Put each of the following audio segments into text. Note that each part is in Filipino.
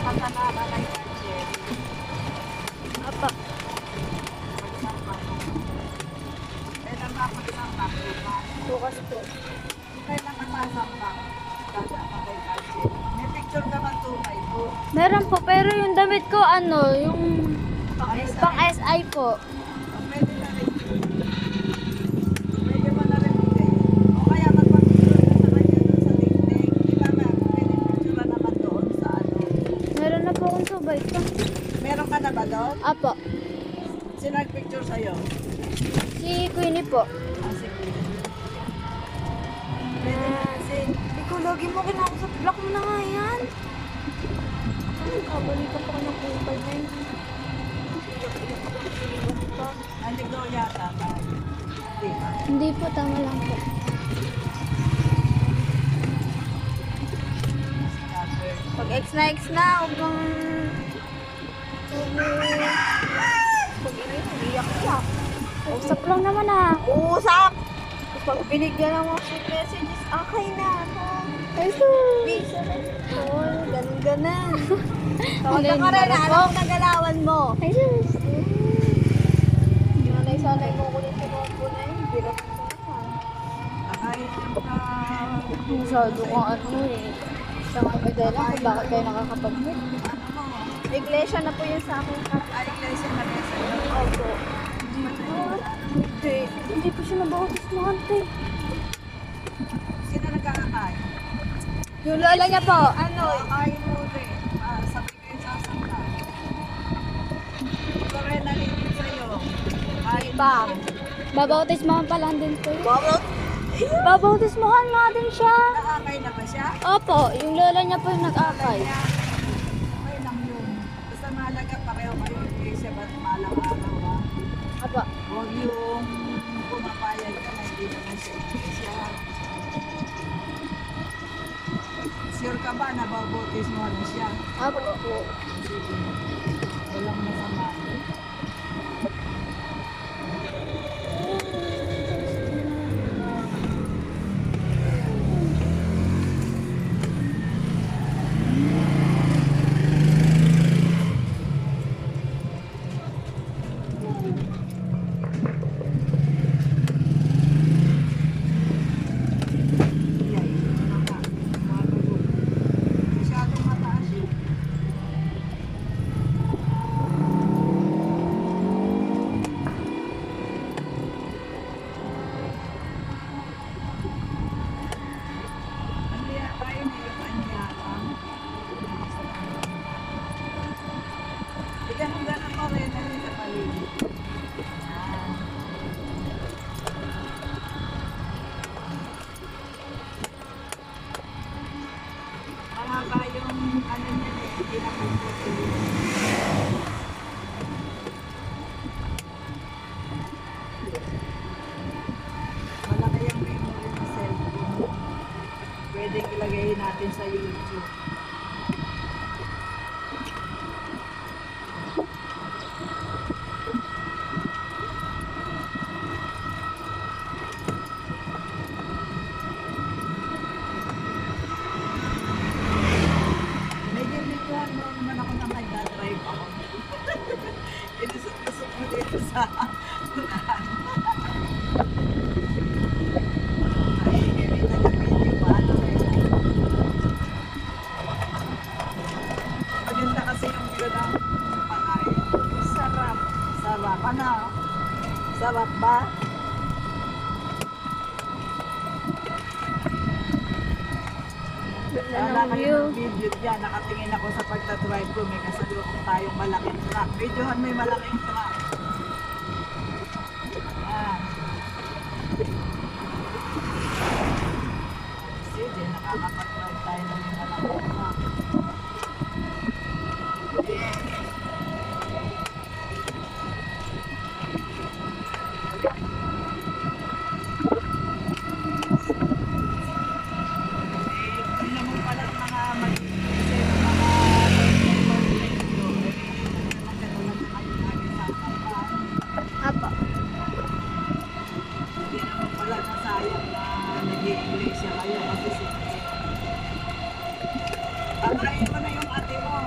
Pasanaka kay Archie. Apa. Kailan ba ako isang bukas? Bukas po. Kailan ka pasang ba? Kasama kay Archie. May picture ka man tunay po. Meron po, pero yung damit ko, ano, yung pang SI po. Pwede na rin. Pwede mo na rin bigay. O kaya magpapicture ka sa kanya doon sa TikTok. Di ba na? Pwede picture naman doon sa ano. Meron na po akong subay pa. Meron ka na ba doon? Apo. Sino nag-picture sa'yo? Si Queenie po. Ah, sige. Pwede na kasi. Ikaw lagi mo kinakausap. Block mo na nga yan. Kabalikan pa ko ng kupal na yun. Naligaw yata tayo. Di ba? Hindi po, tama lang po. Pag X na, huwag kang... Pag iyak-iyak. Usap lang naman ah. Usap! Pag binigyan ng mga sweet messages, okay na ako. Ay, bisa na. Oh, ganun-ganun. Tawagan ka rin, alam mo nagalawan mo. Ay, sus. Sanay mo ko dito mga punay. Birot ko na. Kahit yung ka... Masyado kong ano eh. Siya nga may dahilan kung bakit kayo nakakapag-meet. Ano mo? Iglesia na po yun sa akin. Ay, kasi na rin sa'yo. Opo. Hindi. Hindi po siya nabautis mo ante. Sino nagkakakay? Yung lola niya po. Ano? Kakain mo rin. Sabi ko yung sasakta. Ito rin nalipin sa'yo. Kain Pa. Babautis mo pa lang din po. Babot? Babautis mo nga din siya. Nakakay na ba siya? Opo. Yung lola niya po yung nag-akay. Okay lang yun. Basta mahalaga pareho kayo iglesia ba't malang-araw ha? Apa. Huwag yung pumapayag ka na hindi naman siya iglesia. Sure ka ba na babotis mo na siya? Apo po. Sige. Walang masama. Masyadong mataas yun. Ano yata yun eh, panyakang. Bigyan mo ganun mo rin sa paligid. Yan. Mahaba yung ano niya eh, hindi na pagputuloy. Malaki yung memory ng cellphone. Pwede ilagay natin sa YouTube. Medyo bigyan mo naman ako na mag-drive ako. Ilusok-lusok mo dito sa unahan. Ay, hindi nag-video pa. Ano eh. Maganda kasi yung view ng Panay. Sarap. Sarap. Ano? Sarap ba? Wala kayo ng video dyan. Nakatingin ako sa pagta-drive ko. May kasalubong tayong malaking truck. Videohan mo yung malaking truck. Yan. Sige, nakakapag-drive tayo ng malaking truck. Yun naman pala mga mag-isip, mga Apa. hindi naman pala nasayang na nag-i-iglesia kayo kasi sige. Patayin mo na yung ate mo.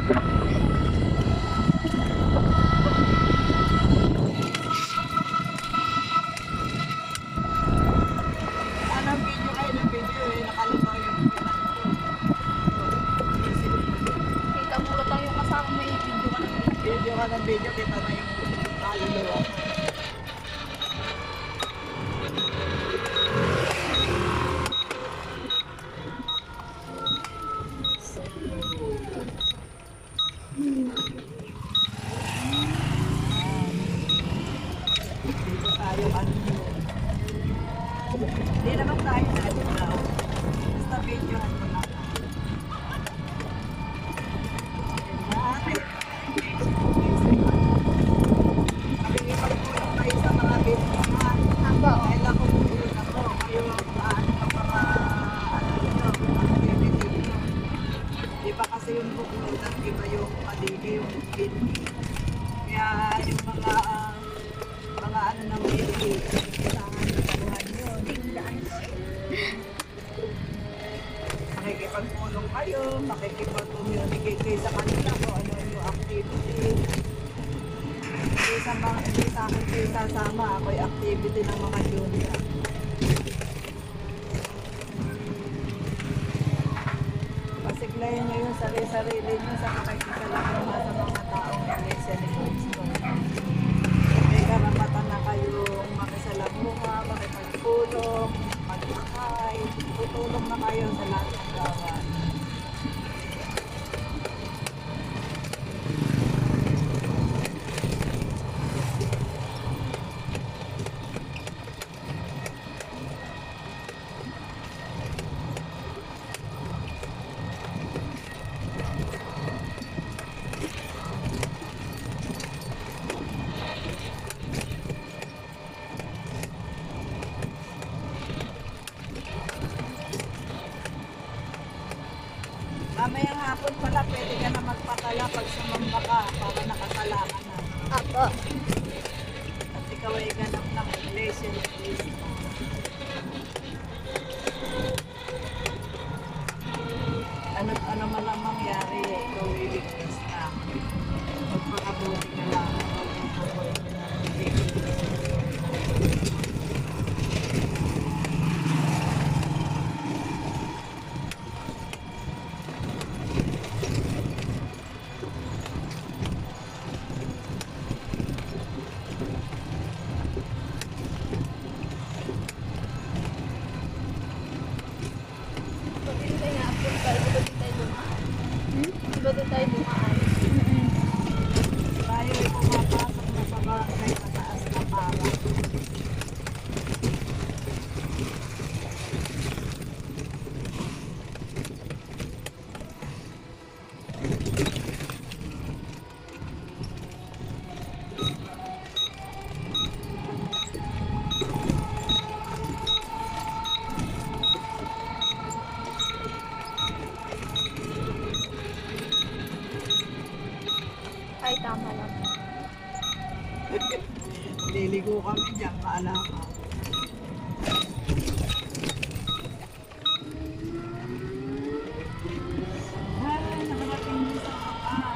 Anong video kayo ng video eh, nakalimutan yung Kita mo lang yung kasama may video ka na. video ka ng video, kita na yung kaluluwa. Dito tayo ano yun. Hindi naman tayo na ano. Basta videohan ko lang. Nakikipagtulong kayo sa mga business ha. Aba, Dahil ako tulong ako. Kayo ang paano ng mga ano nyo, mga activity nyo. Di ba kasi yung bukulutan, iba yung padili, yung bini. Kaya yung mga ano ng bini, kailangan tutuhan yun. Makikipagtulong kayo, makikipag-communicate kayo sa kanila kung ano yung activity. Hindi sa akin kayo sasama, ako yung activity ng mga junior. Pasiglayan nyo yung sarili nyo sa pakikisalama sa mga taong listening ko. May karapatan na kayong makisalamuha, makipagtulong, magmakay, tutulong na kayo sa lahat ng gawa. Mamayang hapon pala, pwede ka na magpatala pag sumamba ka para nakatala ka na. aba. At ikaw ay ganap ng iglesia ni Cristo. Ano man ang mangyari, ikaw ay ligtas na. Magpakabuti ka lang. Iba doon tayo dumaan. Tayo ay pumapasok na sa barangay mataas na para. Ay, tama lang. Liligo kami dyan, kaalam ka. Ay, nakarating din sa kapas.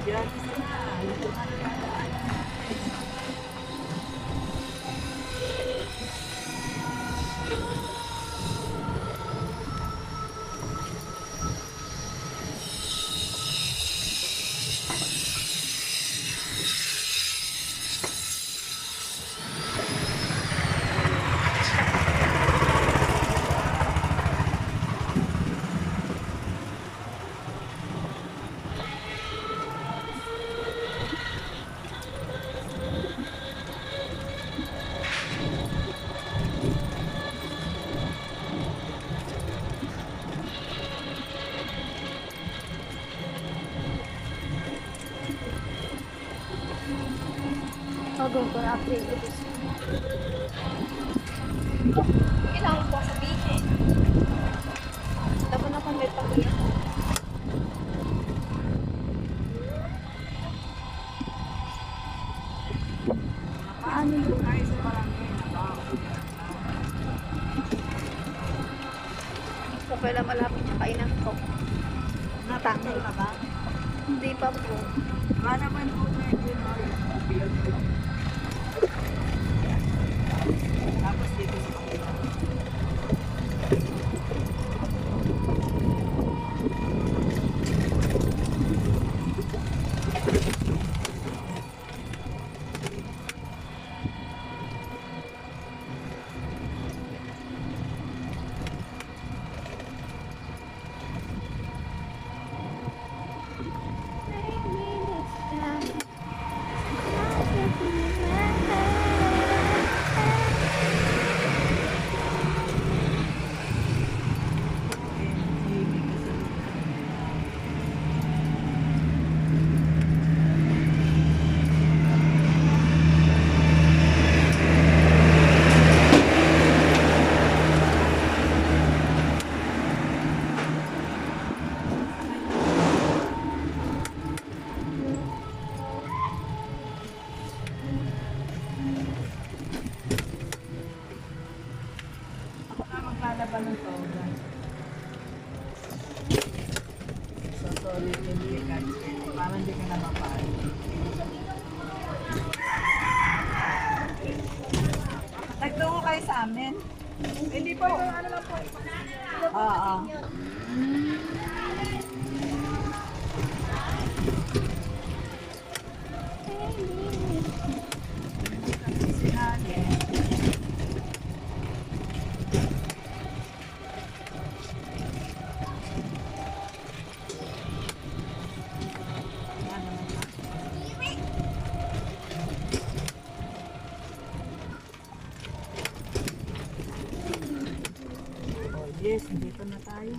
Diyan, isa na. Luto na naman. Gagawin ko na update ko. Kailangan ko sabihin. Dapat na pang may pag-iyak. ano yun? Tayo sa barangay na ba? So, kailan malapit yung kainan ko? Natanggal na ba? Hindi pa po. Baka naman po medyo no, yung bilog ko. Tapos dito sa kapila. Ako na maglalaban ng toga. So, solid yung likat. Parang hindi ka na mapaan. Nagtungo kayo sa amin? Hindi po. Ano lang po? Oo. Sinali. Oh yes, dito na tayo.